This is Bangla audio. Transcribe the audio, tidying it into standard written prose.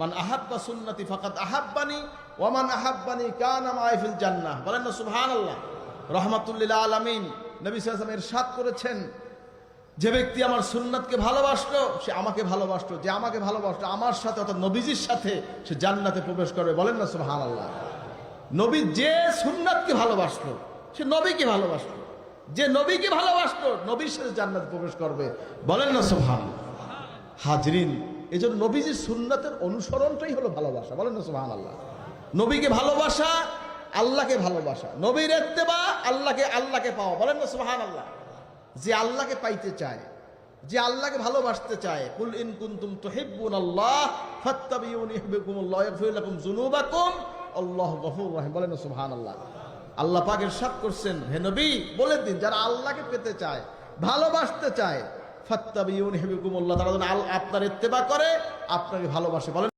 মান আহাব্বা সুন্নতি ফাকাদ আহাব্বানি ওয়া মান আহাব্বানি কানা মাই ফিল জান্নাহ। বলেন না সুবহানাল্লাহ। রাহমাতুল লিল আলামিন নবী সাল্লাল্লাহু আলাইহি ওয়াসাল্লাম ইরশাদ করেছেন, যে ব্যক্তি আমার সুন্নাতকে ভালোবাসলো সে আমাকে ভালোবাসলো, যে আমাকে ভালোবাসলো আমার সাথে অর্থাৎ নবীজির সাথে সে জান্নাতে প্রবেশ করবে। বলেন না সুবহানাল্লাহ। নবী যে সুন্নাতকে ভালোবাসলো সে নবীকে ভালোবাসলো, যে নবীকে ভালোবাসলো নবীর সাথে জান্নাতে প্রবেশ করবে। বলেন না সুবহানাল্লাহ। হাজরিন, এজন্য নবীজির সুন্নাতের অনুসরণটাই হলো ভালোবাসা। বলেন না সুবহানাল্লাহ। নবীকে ভালোবাসা আল্লাহকে ভালোবাসা, নবীর ইত্তেবা আল্লাহকে পাওয়া। বলেন না সুবহানাল্লাহ। যে আল্লাহকে পাইতে চায়, যে আল্লাহকে ভালোবাসতে চায়, কুল ইন কুনতুম তুহিব্বুনাল্লাহ ফাত্তাবিউনি ইউহিব্বুকুমুল্লাহ ওয়া ইয়াগফির লাকুম যুনুবাকুম আল্লাহু গফুরুর রহিম। বলেন না সুবহানাল্লাহ। আল্লাহ পাক ইরশাদ করছেন, হে নবী বলে দিন, যারা আল্লাহকে পেতে চায়, ভালোবাসতে চায়, ফাত্তাবিউনি ইউহিব্বুকুমুল্লাহ, তারা যেন আপনার ইত্তেবা করে, আপনাকে ভালোবাসে। বলেন